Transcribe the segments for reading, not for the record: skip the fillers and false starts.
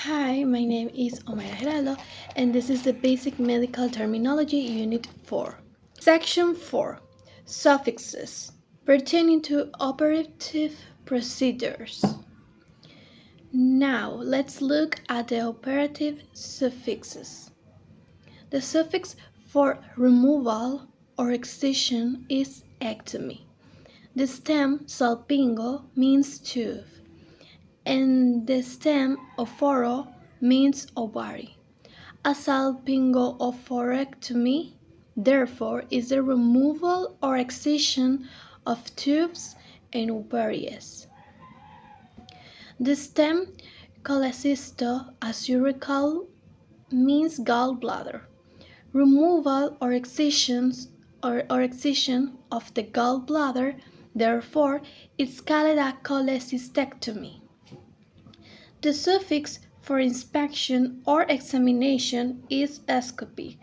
Hi, my name is Omar Geraldo, and this is the Basic Medical Terminology Unit 4. Section 4. Suffixes pertaining to operative procedures. Now, let's look at the operative suffixes. The suffix for removal or excision is ectomy. The stem salpingo means tooth, and the stem ophoro means ovary. A salpingo-ophorectomy, therefore, is the removal or excision of tubes and ovaries. The stem cholecysto, as you recall, means gallbladder. Removal or excision of the gallbladder, therefore, is called a cholecystectomy. The suffix for inspection or examination is endoscopy.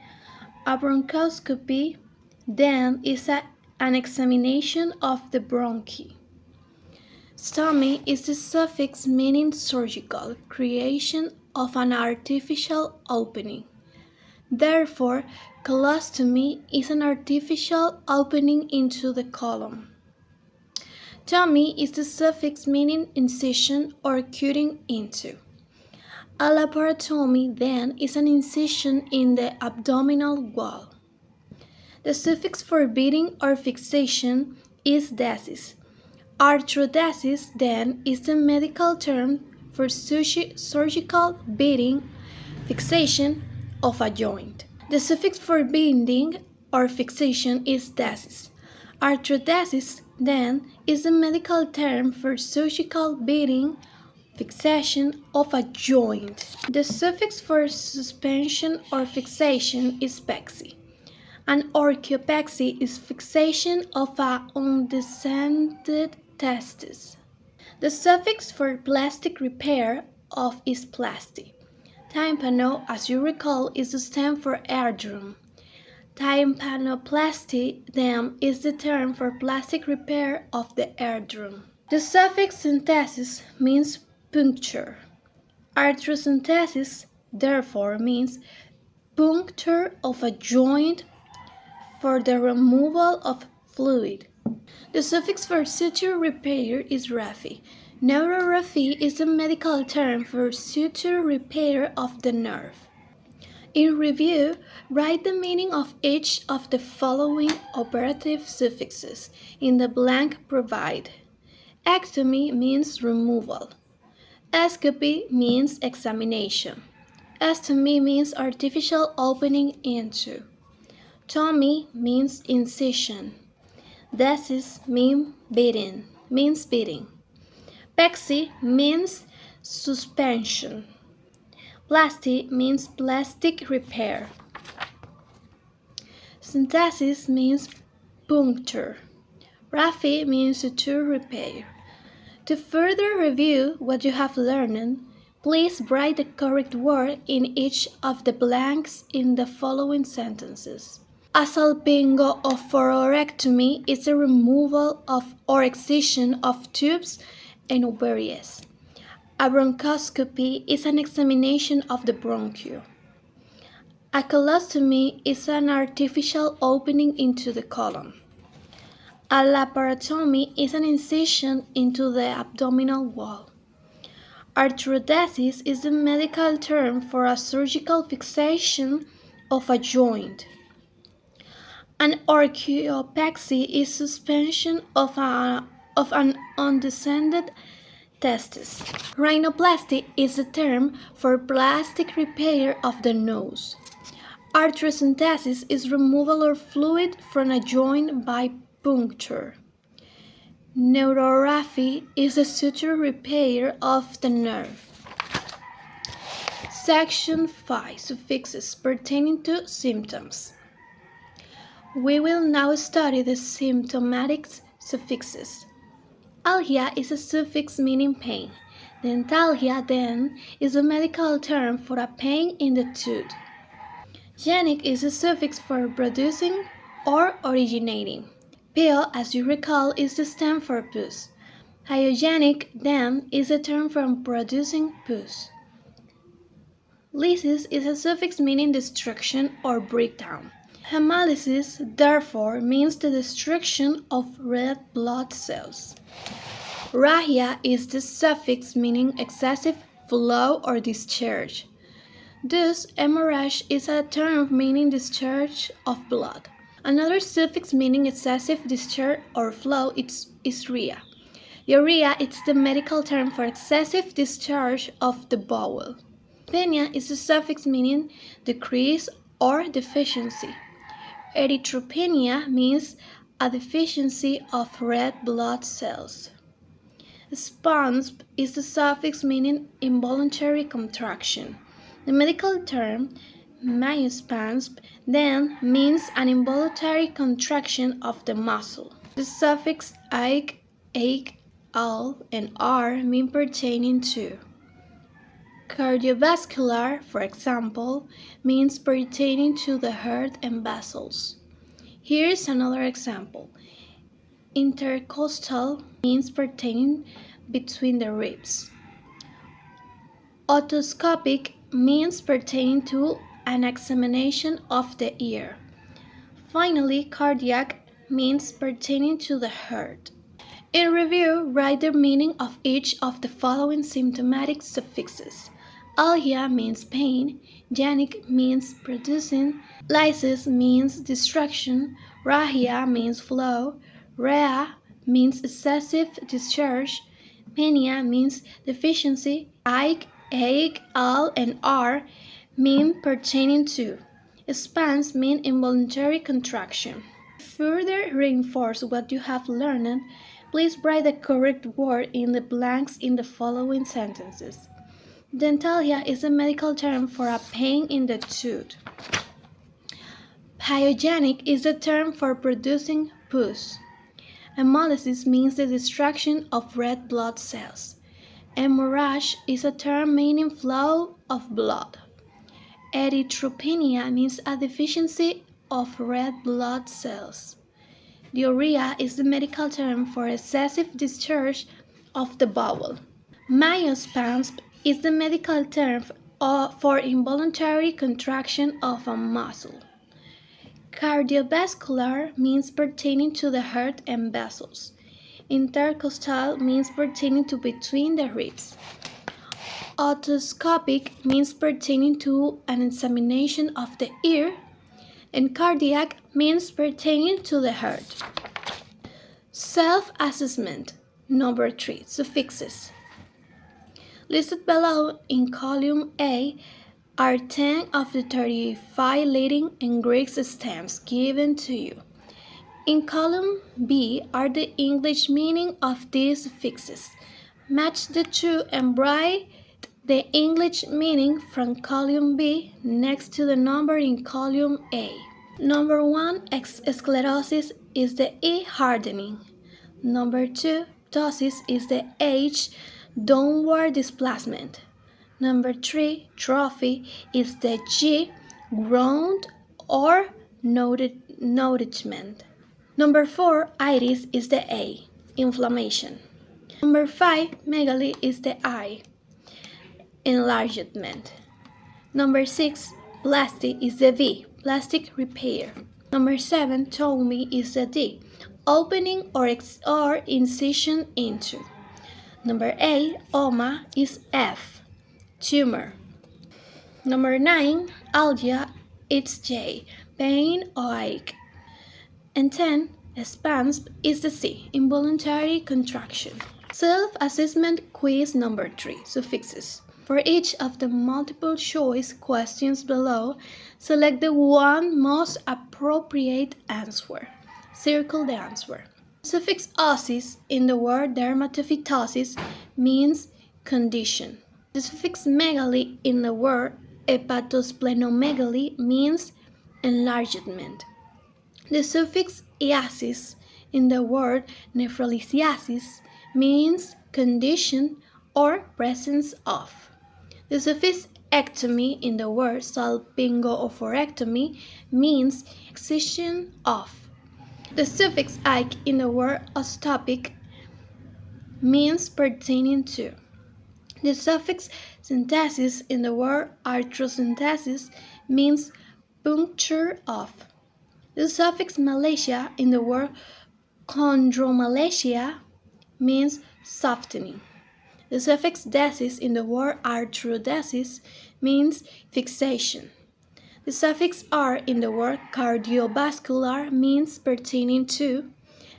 A bronchoscopy, then, is an examination of the bronchi. Stomy is the suffix meaning surgical, creation of an artificial opening. Therefore, colostomy is an artificial opening into the colon. Tomy is the suffix meaning incision or cutting into. A laparotomy, then, is an incision in the abdominal wall. The suffix for beating or fixation is desis. Arthrodesis, then, is the medical term for surgical beating, fixation of a joint. The suffix for binding or fixation is desis. Arthrodesis, then, is the medical term for surgical beating, fixation of a joint. The suffix for suspension or fixation is pexy. An orchiopexy is fixation of a undescended testis. The suffix for plastic repair of is plasty. Tympano, as you recall, is the stem for eardrum. Tympanoplasty, then, is the term for plastic repair of the eardrum. The suffix synthesis means puncture. Arthrocentesis, therefore, means puncture of a joint for the removal of fluid. The suffix for suture repair is raphy. Neuroraphy is the medical term for suture repair of the nerve. In review, write the meaning of each of the following operative suffixes in the blank provided. Ectomy means removal. Endoscopy means examination. Ostomy means artificial opening into. Tomy means incision. Desis means beating. Pexy means suspension. Plasty means plastic repair. Synthesis means puncture. Raphy means suture repair. To further review what you have learned, please write the correct word in each of the blanks in the following sentences. A salpingo-oophorectomy is the removal of or excision of tubes and ovaries. A bronchoscopy is an examination of the bronchiole. A colostomy is an artificial opening into the colon. A laparotomy is an incision into the abdominal wall. Arthrodesis is the medical term for a surgical fixation of a joint. An orchiopexy is suspension of an undescended testis. Rhinoplasty is the term for plastic repair of the nose. Arthrocentesis is removal of fluid from a joint by puncture. Neuroraphy is the suture repair of the nerve. Section 5. Suffixes pertaining to symptoms. We will now study the symptomatic suffixes. Algia is a suffix meaning pain. Dentalgia, then, is a medical term for a pain in the tooth. Genic is a suffix for producing or originating. Peo, as you recall, is the stem for pus. Hygienic, then, is a term for producing pus. Lysis is a suffix meaning destruction or breakdown. Hemolysis, therefore, means the destruction of red blood cells. Rahia is the suffix meaning excessive flow or discharge. Thus, hemorrhage is a term meaning discharge of blood. Another suffix meaning excessive discharge or flow is urea. Urea is the medical term for excessive discharge of the bowel. Penia is a suffix meaning decrease or deficiency. Erythropenia means a deficiency of red blood cells. Spasm is the suffix meaning involuntary contraction. The medical term myospasm then means an involuntary contraction of the muscle. The suffix ake, al, and r mean pertaining to. Cardiovascular, for example, means pertaining to the heart and vessels. Here's another example. Intercostal means pertaining between the ribs. Otoscopic means pertaining to an examination of the ear. Finally, cardiac means pertaining to the heart. In review, write the meaning of each of the following symptomatic suffixes. Algia means pain, genic means producing, lysis means destruction, rahia means flow, rea means excessive discharge, penia means deficiency, ake, al, and r mean pertaining to. Spans mean involuntary contraction. To further reinforce what you have learned, please write the correct word in the blanks in the following sentences. Dentalgia is a medical term for a pain in the tooth. Pyogenic is the term for producing pus. Hemolysis means the destruction of red blood cells. Hemorrhage is a term meaning flow of blood. Erythropenia means a deficiency of red blood cells. Diarrhea is the medical term for excessive discharge of the bowel. Myospasm is the medical term for involuntary contraction of a muscle. Cardiovascular means pertaining to the heart and vessels. Intercostal means pertaining to between the ribs. Otoscopic means pertaining to an examination of the ear. And cardiac means pertaining to the heart. Self-assessment. Number 3. Suffixes. Listed below in column A are 10 of the 35 Latin and Greek stems given to you. In column B are the English meaning of these suffixes. Match the two and write the English meaning from column B next to the number in column A. Number 1, sclerosis is the E hardening. Number 2, ptosis is the H downward displacement. Number 3, trophy is the G ground or nourishment. Number 4, itis is the A inflammation. Number 5, megaly is the I enlargement. Number 6, plastic is the V plastic repair. Number 7, tomy is the D opening or incision into. Number 8, oma is F tumor. Number 9, algia, it's J, pain or ache. And 10, spasm is the C, involuntary contraction. Self-assessment quiz number 3, suffixes. For each of the multiple choice questions below, select the one most appropriate answer. Circle the answer. Suffix osis in the word dermatophytosis means condition. The suffix megaly in the word hepatosplenomegaly means enlargement. The suffix iasis in the word nephrolithiasis means condition or presence of. The suffix ectomy in the word salpingo-oophorectomy means excision of. The suffix "ike" in the word ostopic means pertaining to. The suffix synthesis in the word arthrosynthesis means puncture of. The suffix Malaysia in the word chondromalacia means softening. The suffix desis in the word arthrodesis means fixation. The suffix R in the word cardiovascular means pertaining to,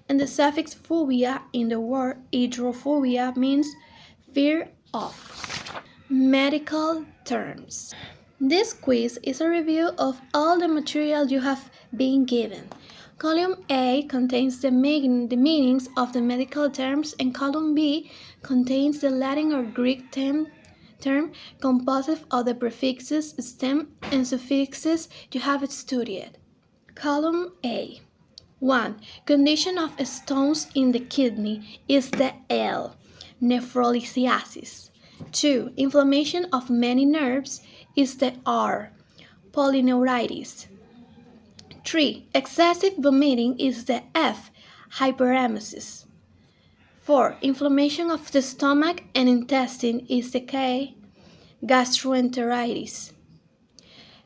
and the suffix phobia in the word hydrophobia means fear of. Medical terms. This quiz is a review of all the material you have been given. Column A contains the meanings of the medical terms, and column B contains the Latin or Greek term composed of the prefixes, stem, and suffixes you have studied. Column A. 1. Condition of stones in the kidney is the L. Nephrolithiasis. 2. Inflammation of many nerves is the R. Polyneuritis. 3. Excessive vomiting is the F. Hyperemesis. 4. Inflammation of the stomach and intestine is the K. Gastroenteritis.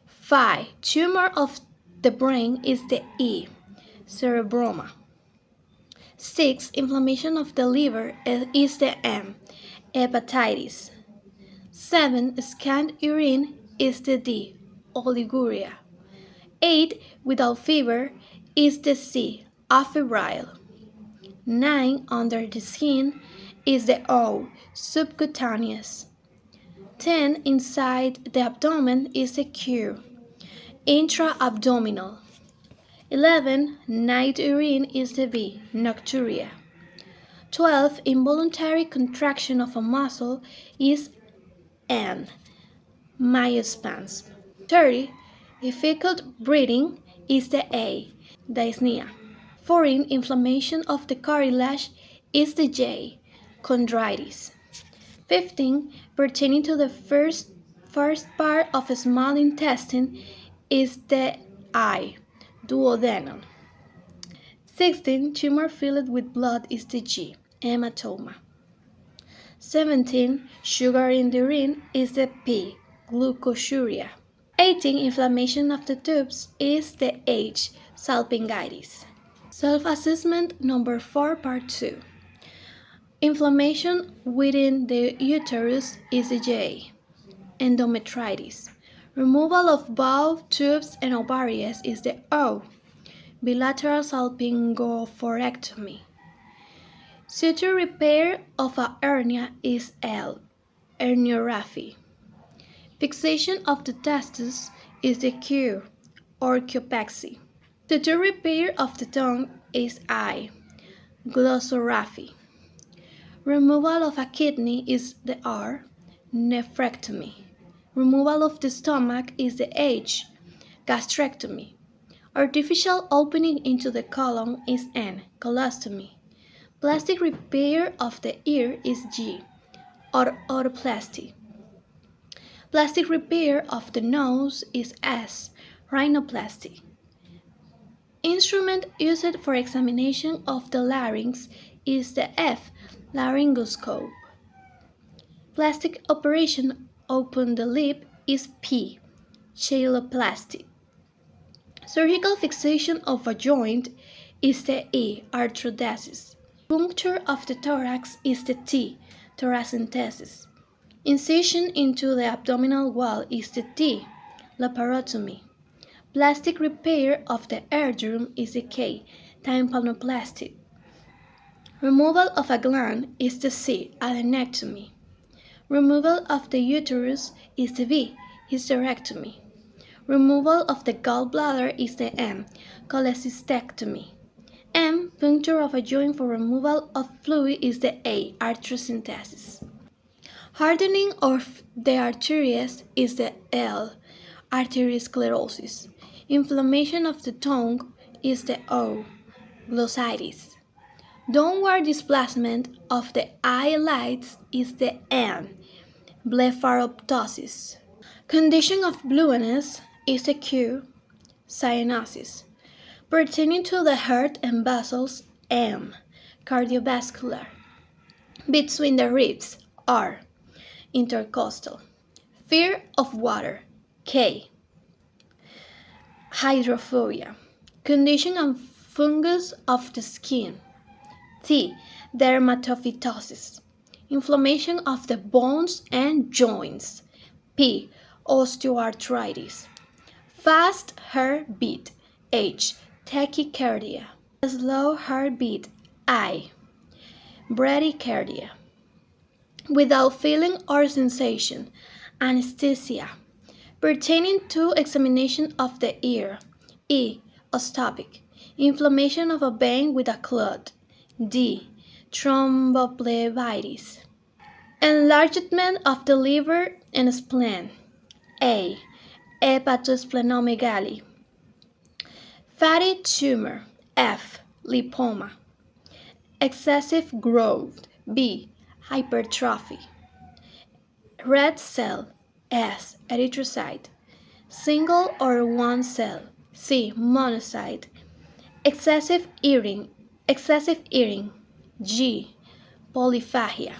5. Tumor of the brain is the E. Cerebroma. 6. Inflammation of the liver is the M. Hepatitis. 7. Scant urine is the D. Oliguria. 8. Without fever is the C. Afebrile. 9. Under the skin is the O. Subcutaneous. 10. Inside the abdomen is the Q. Intra-abdominal. 11. Night urine is the V. Nocturia. 12. Involuntary contraction of a muscle is N. Myospasm. 30. Difficult breathing is the A. Dyspnea. 14. Inflammation of the cartilage is the J. Chondritis. 15. Pertaining to the first part of the small intestine is the I. Duodenum. 16. Tumor filled with blood is the G. Hematoma. 17. Sugar in the urine is the P. Glucosuria. 18. Inflammation of the tubes is the H. Salpingitis. Self-assessment number 4, part 2. Inflammation within the uterus is the J. Endometritis. Removal of bowel, tubes, and ovaries is the O. Bilateral salpingoforectomy. Suture repair of a hernia is L. Herniorrhaphy. Fixation of the testes is the Q. Orchiopexy. Suture repair of the tongue is I. Glossorrhaphy. Removal of a kidney is the R. Nephrectomy. Removal of the stomach is the H. Gastrectomy. Artificial opening into the colon is N. Colostomy. Plastic repair of the ear is G. Otoplasty. Plastic repair of the nose is S. Rhinoplasty. Instrument used for examination of the larynx is the F. Laryngoscope. Plastic operation open the lip is P. Cheiloplasty. Surgical fixation of a joint is the E. Arthrodesis. Puncture of the thorax is the T. Thoracentesis. Incision into the abdominal wall is the T. Laparotomy. Plastic repair of the eardrum is the K. Tympanoplasty. Removal of a gland is the C. Adenectomy. Removal of the uterus is the V. Hysterectomy. Removal of the gallbladder is the M. Cholecystectomy. M. Puncture of a joint for removal of fluid is the A. Arthrocentesis. Hardening of the arteries is the L. Arteriosclerosis. Inflammation of the tongue is the O. Glossitis. Downward displacement of the eyelids is the N. Blepharoptosis. Condition of blueness is the Q. Cyanosis. Pertaining to the heart and vessels, M. Cardiovascular. Between the ribs, R. intercostal. Fear of water, K. Hydrophobia, condition of fungus of the skin, T. Dermatophytosis, inflammation of the bones and joints, P. Osteoarthritis. Fast heartbeat, H. Tachycardia. Slow heartbeat, I. Bradycardia. Without feeling or sensation, anesthesia. Pertaining to examination of the ear, E. Ostopic. Inflammation of a vein with a clot, D. Thrombophlebitis. Enlargement of the liver and spleen, A. Hepatosplenomegaly. Fatty tumor, F. Lipoma. Excessive growth, B. Hypertrophy. Red cell, S. Erythrocyte. Single or one cell, C. Monocyte. Excessive eating, G. Polyphagia.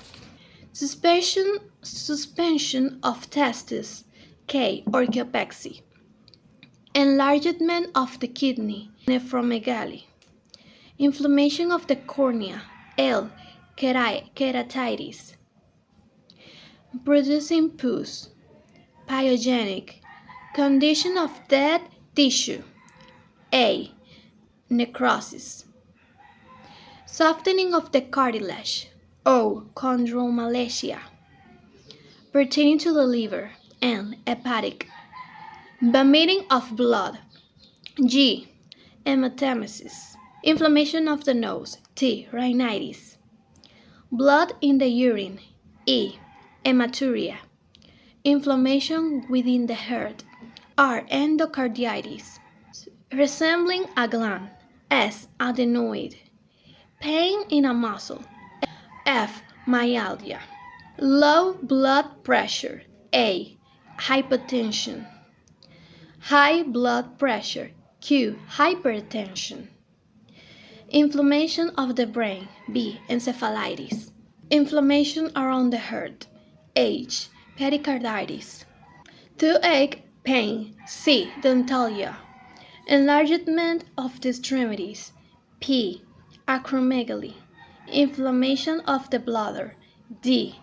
Suspension of testes, K. Orchiopexy. Enlargement of the kidney, nephromegaly. Inflammation of the cornea, L. Keratitis. Producing pus, pyogenic. Condition of dead tissue, A. Necrosis. Softening of the cartilage, O. Chondromalacia. Pertaining to the liver, N. Hepatic. Vomiting of blood, G. Hematemesis. Inflammation of the nose, T. Rhinitis. Blood in the urine, E. Hematuria. Inflammation within the heart, R. Endocarditis. Resembling a gland, S. Adenoid. Pain in a muscle, F. Myalgia. Low blood pressure, A. Hypotension. High blood pressure, Q. Hypertension. Inflammation of the brain, B. Encephalitis. Inflammation around the heart, H. Pericarditis. Toothache, pain, C. Dentalia. Enlargement of the extremities, P. Acromegaly. Inflammation of the bladder, D.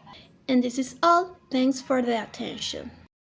And this is all. Thanks for the attention.